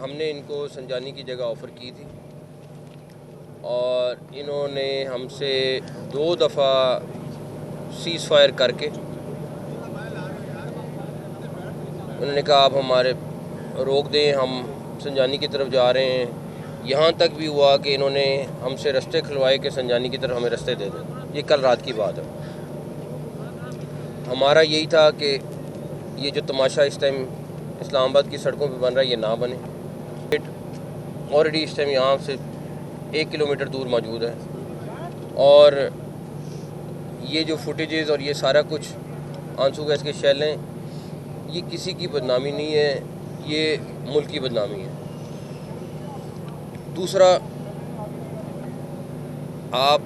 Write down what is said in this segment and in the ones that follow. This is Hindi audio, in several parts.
हमने इनको संजानी की जगह ऑफ़र की थी और इन्होंने हमसे 2 दफ़ा सीज़ फायर करके उन्होंने कहा आप हमारे रोक दें, हम संजानी की तरफ जा रहे हैं। यहाँ तक भी हुआ कि इन्होंने हमसे रास्ते खुलवाए कि संजानी की तरफ हमें रास्ते दे दें। ये कल रात की बात है। हमारा यही था कि ये जो तमाशा इस टाइम इस्लामाबाद की सड़कों पे बन रहा है ये ना बने। ऑलरेडी इस टाइम यहाँ से 1 किलोमीटर दूर मौजूद है और ये जो फुटेजेस और ये सारा कुछ आंसू गैस के शैल हैं, ये किसी की बदनामी नहीं है, ये मुल्क की बदनामी है। दूसरा,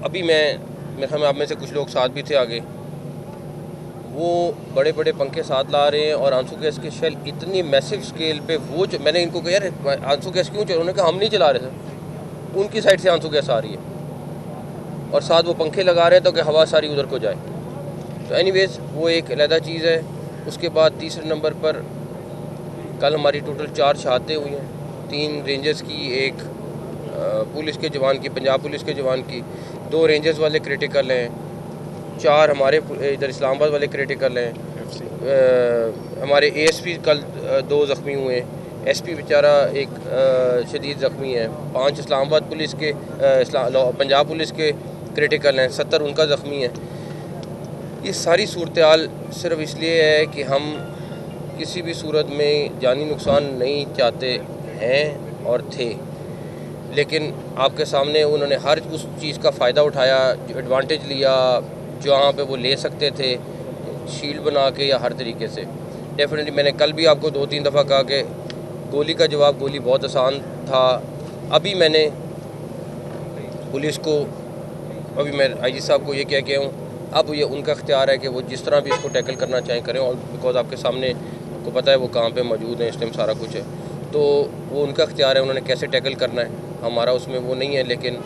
अभी मेरे ख्याल में आप में से कुछ लोग साथ भी थे आगे, वो बड़े बड़े पंखे साथ ला रहे हैं और आंसू गैस के शेल इतनी मैसिव स्केल पे वो जो मैंने इनको कहा यार आंसू गैस क्यों चल, उन्होंने कहा हम नहीं चला रहे थे, उनकी साइड से आंसू गैस आ रही है और साथ वो पंखे लगा रहे हैं तो कि हवा सारी उधर को जाए। तो एनीवेज वो एक अलहदा चीज़ है। उसके बाद तीसरे नंबर पर कल हमारी टोटल 4 शहादतें हुई हैं, 3 रेंजर्स की, 1 पुलिस के जवान की, पंजाब पुलिस के जवान की, 2 रेंजर्स वाले क्रिटिकल हैं, 4 हमारे इधर इस्लामाबाद वाले क्रिटिकल हैं। हमारे एएसपी कल 2 ज़ख्मी हुए, एसपी बेचारा एक शदीद ज़ख्मी है, 5 इस्लामाबाद पुलिस के पंजाब पुलिस के क्रिटिकल हैं, 70 उनका ज़ख्मी है। ये सारी सूरत हाल सिर्फ इसलिए है कि हम किसी भी सूरत में जानी नुकसान नहीं चाहते हैं और थे, लेकिन आपके सामने उन्होंने हर उस चीज़ का फ़ायदा उठाया, एडवांटेज लिया जहाँ पे वो ले सकते थे, शील्ड बना के या हर तरीके से। डेफिनेटली मैंने कल भी आपको 2-3 दफ़ा कहा कि गोली का जवाब गोली बहुत आसान था। अभी मैंने पुलिस को, अभी मैं आईजी साहब को ये कह के हूँ, अब ये उनका इख्तियार है कि वो जिस तरह भी इसको टैकल करना चाहें करें, और बिकॉज आपके सामने को पता है वो कहाँ पे मौजूद हैं इस टाइम, सारा कुछ है, तो वो उनका इख्तियार है, उन्होंने कैसे टैकल करना है, हमारा उसमें वो नहीं है। लेकिन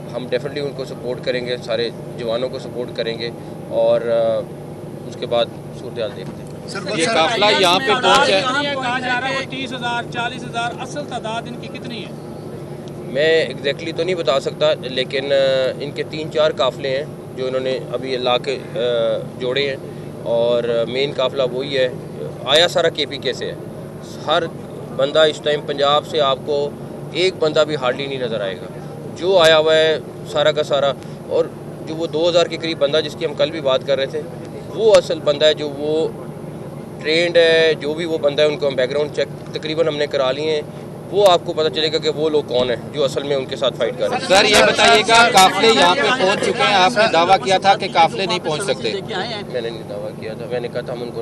हम डेफिनेटली उनको सपोर्ट करेंगे, सारे जवानों को सपोर्ट करेंगे और उसके बाद सूरत हाल देखते हैं। सर, ये काफिला यहाँ पे पहुँचा है, कहा जा रहा है 30,000 40,000, असल तादाद इनकी कितनी है? मैं एग्जैक्टली तो नहीं बता सकता, लेकिन इनके 3-4 काफ़िले हैं जो इन्होंने अभी ला के जोड़े हैं और मेन काफ़िला वही है। आया सारा KPK से है, हर बंदा इस टाइम पंजाब से आपको एक बंदा भी हार्डली नहीं नज़र आएगा, जो आया हुआ है सारा का सारा। और जो वो 2000 के करीब बंदा जिसकी हम कल भी बात कर रहे थे, वो असल बंदा है, जो वो ट्रेंड है, जो भी वो बंदा है उनको हम बैकग्राउंड चेक तकरीबन हमने करा लिए हैं, वो आपको पता चलेगा कि वो लोग कौन हैं जो असल में उनके साथ फाइट कर रहे हैं। सर ये बताइएगा, काफिले यहाँ पे पहुँच चुके हैं, आपने दावा किया था कि काफिले नहीं पहुँच सकते। मैंने नहीं दावा किया था, मैंने कहा था हम उनको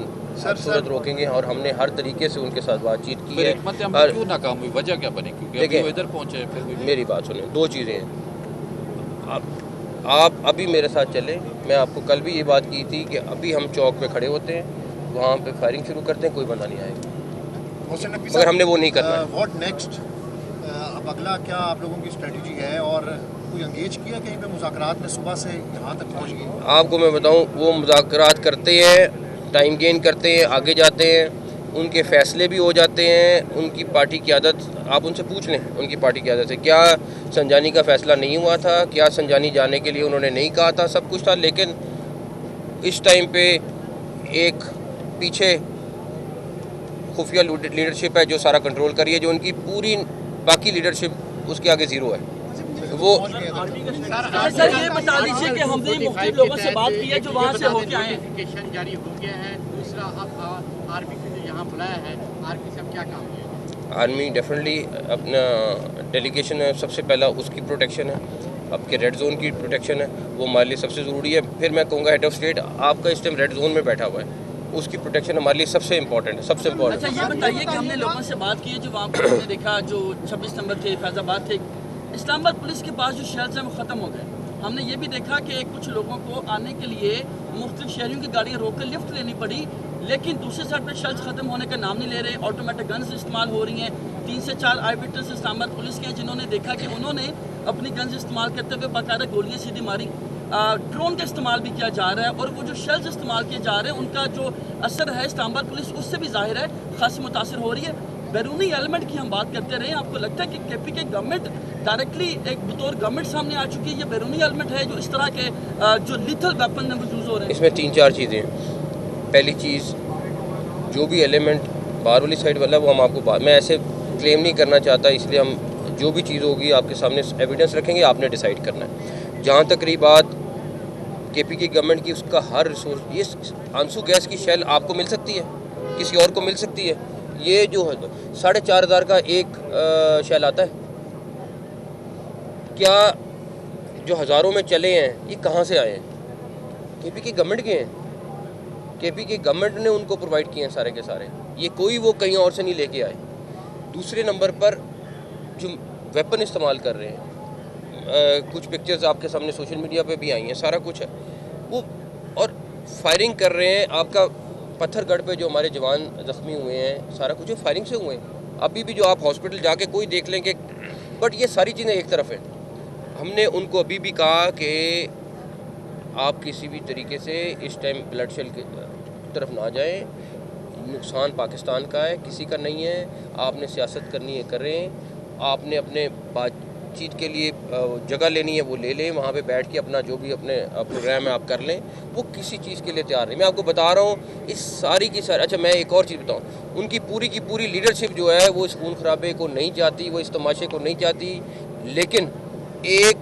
सूरत रोकेंगे और हमने हर तरीके से उनके साथ बातचीत की है। क्यों नाकाम हुई, वजह क्या बनी? क्योंकि अभी वो इधर पहुँचे। फिर मेरी बात सुने, 2 चीज़ें हैं। आप अभी मेरे साथ चले, मैं आपको कल भी ये बात की थी कि अभी हम चौक पे खड़े होते हैं, वहाँ पे फायरिंग शुरू करते हैं, कोई बंदा नहीं आएगा, मगर हमने वो नहीं करना है। What next? अब अगला क्या आप लोगों की स्ट्रेटजी है और कोई एंगेज किया कहीं पे मुज़ाकरात में? सुबह से यहाँ तक पहुँच गए। आपको मैं बताऊँ, वो मुज़ाकरात करते हैं, टाइम गेन करते हैं, आगे जाते हैं, उनके फ़ैसले भी हो जाते हैं। उनकी पार्टी की आदत, आप उनसे पूछ लें उनकी पार्टी की आदत है। क्या संजानी का फ़ैसला नहीं हुआ था? क्या संजानी जाने के लिए उन्होंने नहीं कहा था? सब कुछ था, लेकिन इस टाइम पे एक पीछे खुफिया लीडरशिप है जो सारा कंट्रोल कर रही है, जो उनकी पूरी बाकी लीडरशिप उसके आगे ज़ीरो है। वो सर ये बता दीजिए कि हमने मुख्तलिफ लोगों से बात की है जो वहाँ से होके आए हैं। जारी हो गया है। दूसरा, अब आर्मी को जो यहाँ बुलाया है, आर्मी से अब क्या काम है? आर्मी डेफिनेटली अपना डेलीगेशन है, सबसे पहला उसकी प्रोटेक्शन है, आपके रेड जोन की प्रोटेक्शन है, वो हमारे लिए सबसे ज़रूरी है। फिर मैं कहूँगा हेड ऑफ स्टेट आपका इस टाइम रेड जोन में बैठा हुआ है, उसकी प्रोटेक्शन हमारे लिए सबसे इम्पोर्टेंट है, सबसे इम्पोर्टेंट। अच्छा ये बताइए कि हमने लोगों से बात की है जो वहाँ पर हमने देखा, जो 26 नंबर थे, फैज़ाबाद थे, इस्लामाबाद पुलिस के पास जो शेल्स हैं वो ख़त्म हो गए। हमने ये भी देखा कि कुछ लोगों को आने के लिए मुख्तलिफ शहरों की गाड़ियाँ रोक कर लिफ्ट लेनी पड़ी, लेकिन दूसरे साइड पर शेल्स ख़त्म होने का नाम नहीं ले रहे। ऑटोमेटिक गन्स इस्तेमाल हो रही हैं। 3 से 4 आई विटनेस इस्लामाबाद पुलिस के हैं जिन्होंने देखा कि उन्होंने अपनी गन्स इस्तेमाल करते हुए बाकायदा गोलियाँ सीधी मारी। ड्रोन का इस्तेमाल भी किया जा रहा है और वो जो शेल्स इस्तेमाल किए जा रहे हैं उनका जो असर है इस्लामाबाद पुलिस उससे भी जाहिर है खासी मुतासर हो रही है। बैरूनी एलिमेंट की हम बात करते रहे, आपको लगता है कि KPK गवर्नमेंट डायरेक्टली एक बतौर गवर्नमेंट सामने आ चुकी है, ये बैरूनी एलिमेंट है जो इस तरह के जो लिथल वेपन है वो यूज़ हो रहे हैं? इसमें 3-4 चीज़ें हैं। पहली चीज़, जो भी एलिमेंट बाहर वाली साइड वाला वो हम आपको मैं ऐसे क्लेम नहीं करना चाहता, इसलिए हम जो भी चीज़ होगी आपके सामने एविडेंस रखेंगे, आपने डिसाइड करना है। जहाँ तक रही बात KPK गवर्नमेंट की, उसका हर रिसोर्स, ये आंसू गैस की शेल आपको मिल सकती है, किसी और को मिल सकती है। ये जो है 4,500 का एक शेल आता है, क्या जो हज़ारों में चले हैं ये कहाँ से आए हैं? KPK गवर्नमेंट के हैं, KPK गवर्नमेंट ने उनको प्रोवाइड किए हैं सारे के सारे, ये कोई वो कहीं और से नहीं लेके आए। दूसरे नंबर पर जो वेपन इस्तेमाल कर रहे हैं, कुछ पिक्चर्स आपके सामने सोशल मीडिया पे भी आई हैं, सारा कुछ है वो, और फायरिंग कर रहे हैं। आपका पत्थरगढ़ पे जो हमारे जवान ज़ख्मी हुए हैं, सारा कुछ फायरिंग से हुए हैं। अभी भी जो आप हॉस्पिटल जाके कोई देख लेंगे, बट ये सारी चीज़ें एक तरफ हैं। हमने उनको अभी भी कहा कि आप किसी भी तरीके से इस टाइम ब्लड शेल की तरफ ना जाएं, नुकसान पाकिस्तान का है, किसी का नहीं है। आपने सियासत करनी है करें, आपने अपने बातचीत के लिए जगह लेनी है वो ले लें, वहाँ पे बैठ के अपना जो भी अपने प्रोग्राम है आप कर लें, वो किसी चीज़ के लिए तैयार नहीं। मैं आपको बता रहा हूँ इस सारी की सारी। अच्छा, मैं एक और चीज़ बताऊँ, उनकी पूरी की पूरी लीडरशिप जो है वो इस खून खराबे को नहीं चाहती, वो इस तमाशे को नहीं चाहती, लेकिन एक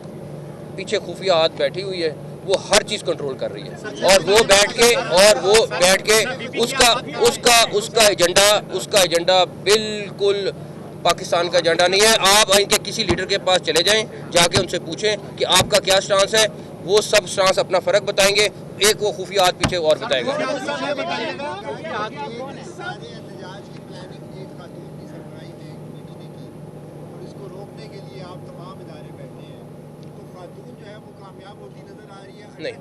पीछे खुफिया हाथ बैठी हुई है, वो हर चीज़ कंट्रोल कर रही है, और वो बैठ के उसका एजेंडा बिल्कुल पाकिस्तान का एजेंडा नहीं है। आप इनके किसी लीडर के पास चले जाएं, जाके उनसे पूछें कि आपका क्या स्टांस है, वो सब स्टांस अपना फ़र्क बताएंगे, एक वो खुफिया हाथ पीछे और बताएगा। नहीं,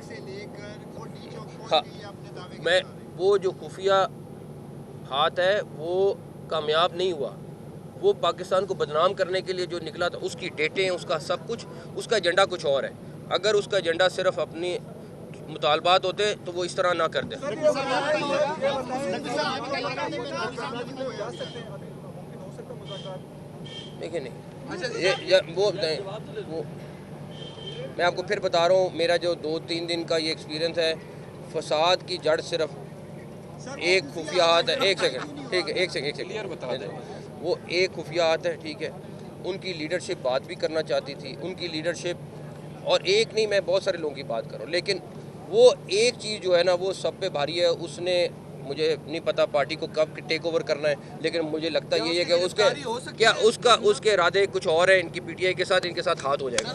हाँ, मैं वो जो खुफिया हाथ है वो कामयाब नहीं हुआ, वो पाकिस्तान को बदनाम करने के लिए जो निकला था, उसकी डेटें, उसका सब कुछ, उसका एजेंडा कुछ और है। अगर उसका एजेंडा सिर्फ अपनी मुतालबात होते तो वो इस तरह ना करते। देखिए नहीं, वो मैं आपको फिर बता रहा हूँ, मेरा जो 2-3 दिन का ये एक्सपीरियंस है, फसाद की जड़ सिर्फ एक खुफिया हाथ है। एक सेकंड, ठीक है, एक सेकंड बता दें, वो एक खुफिया हाथ है, ठीक है। उनकी लीडरशिप बात भी करना चाहती थी, उनकी लीडरशिप, और एक नहीं, मैं बहुत सारे लोगों की बात कर रहा हूँ, लेकिन वो एक चीज़ जो है ना वो सब पे भारी है। उसने, मुझे नहीं पता पार्टी को कब टेक ओवर करना है, लेकिन मुझे लगता ये है कि उसके इरादे कुछ और है, इनकी PTI के साथ, इनके साथ हाथ हो जाएगा।